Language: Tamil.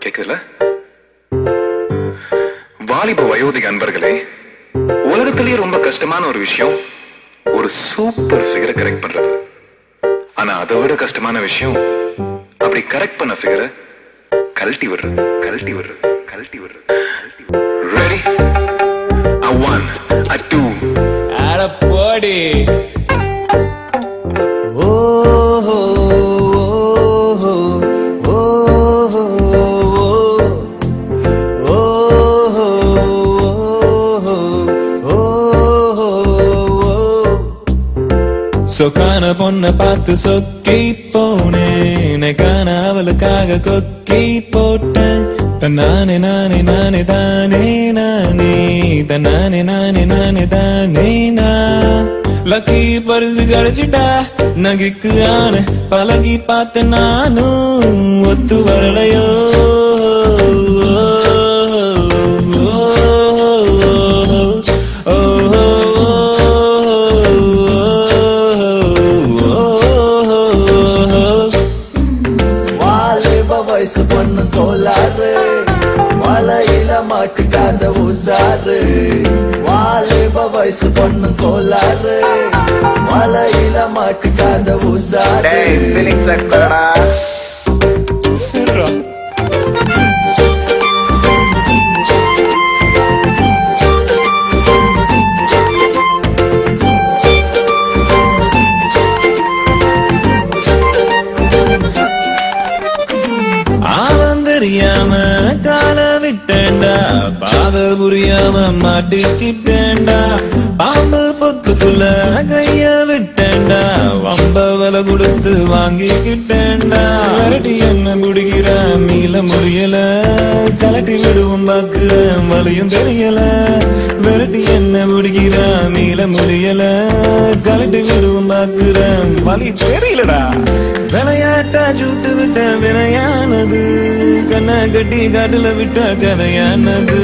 கேக்குதுல? வாலிப வயோதிக அன்பர்களே, உலகத்திலேயே ரொம்ப கஷ்டமான ஒரு விஷயம் ஒரு சூப்பர் ஃபிகரை கரெக்ட் பண்றது. ஆனா அதை விட கஷ்டமான விஷயம் அப்படி கரெக்ட் பண்ண ஃபிகரை கழட்டி விடுறது. ரெடி? A 1, a 2. அட போடி. சொக்கான பொண்ண பார்த்து சொக்கி போனேன், கான அவளுக்காக கொக்கி போட்டேன். தன்னானே நானே நானே தானே நானே, தன்னானே நானே நானே தானே நா. லக்கி பரிசு கிடைச்சிட்டா நகைக்கு ஆன பழகி பார்த்த நானும் ஒத்து வரலையோ. வயசு பொண்ணு கோளாறு, மலையில மாட்டுக்காத உசாரு. வாலிப வயசு பொண்ணு கோளாறு, மலையில மாட்டுக்காத உசாரு. சிறா தெரியாம கால விட்டேண்டா, பாத புரியாம மாட்டிக்கிட்டேண்டா. பாம்பு பொத்துக்குள்ள கைய விட்டேண்டா, வம்ப விலை கொடுத்து வாங்கிக்கிட்டேண்டா. விரட்டி என்ன முடிகிற மீள முடியல, கலட்டி விடுவோம் பாக்குற வலியும் தெரியல. விரட்டி என்ன முடிகிற மீள முடியல, கலட்டி விடுவோம் பாக்குற வலி தெரியலடா. விளையாட்டா சூட்டு விட்ட வினையானது, கண்ண கட்டி காட்டுல விட்ட கதையானது.